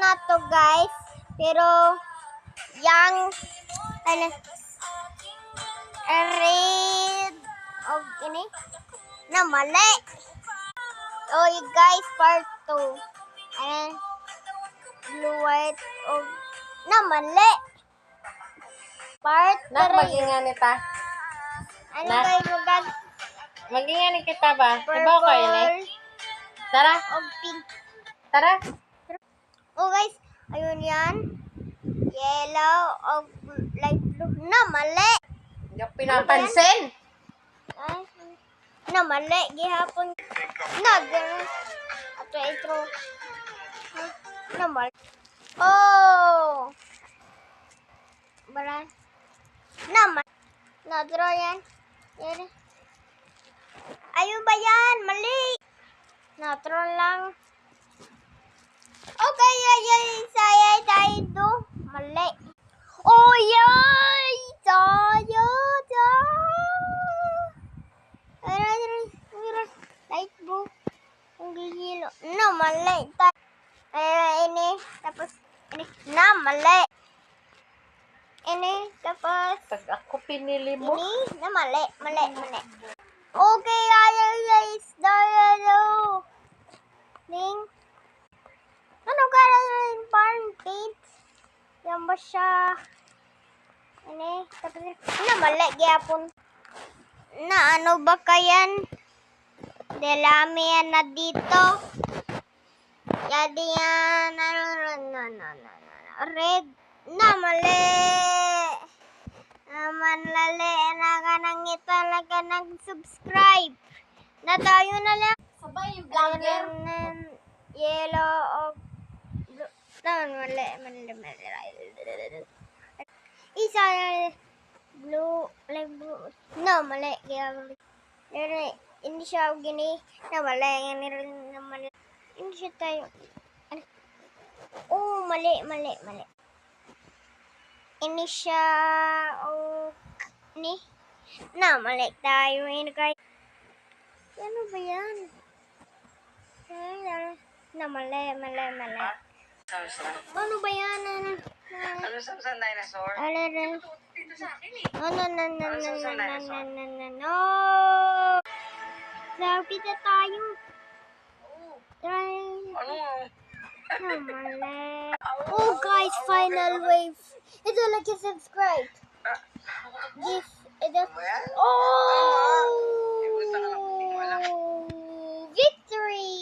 na to guys. Pero yang ano red og ini na mali. Oh guys, part 2. Ayan. Blue, white og na mali. Part 3. Nak, magingan ta. Ano na- guys, magag Magingan kita ba? Diba ko purple ini? Tara, og pink. tara. Oh guys, ayun yan. Yellow og light blue. Na mali. Hindi ko pinapansin. Ay, na mali. Gihapon. Na, ganun. Ato ito. Na mali. Oh! Baran. Na mali. Na, draw yan. Yan. Ayun ba yan? Mali. Na, draw lang. Okay, saya tayo. Mali. Oh, yay! Tayo. Light blue. Ang gihilo. No, mali. Ini. Tapos, ini. Na, mali. Ini. Tapos, Pag ako pinili mo, ini. Na, mali. Okay, guys. Tayo. Ning. Ano ka rin parang paint? Yan ba siya? Ini. Tapos, na, mali. Gyapon. Na, ano ba kayan? Delami yan na dito. Yadi yan. Red. Na, mali. Manlali. Nakanangit talaga nag-subscribe. Na tayo na lang. sabay yung vlogger. Yellow o blue. Na, mali. Isa blue. Like blue. No, mali. Hindi siya gini. Na, mali. Hindi siya tayo. Oh, mali. Ini siya. Oh, ini. Na, mali tayo. Ini guys. Ano ba yan? Na, mali. Ano ba yan? Ano sa dinosaur? No. Lapit na tayo. Try. Ano? No, mali. Oh, guys, final wave. Ito like and subscribe. This, ito. Well, Oh! Gusto ka lang wala. Victory!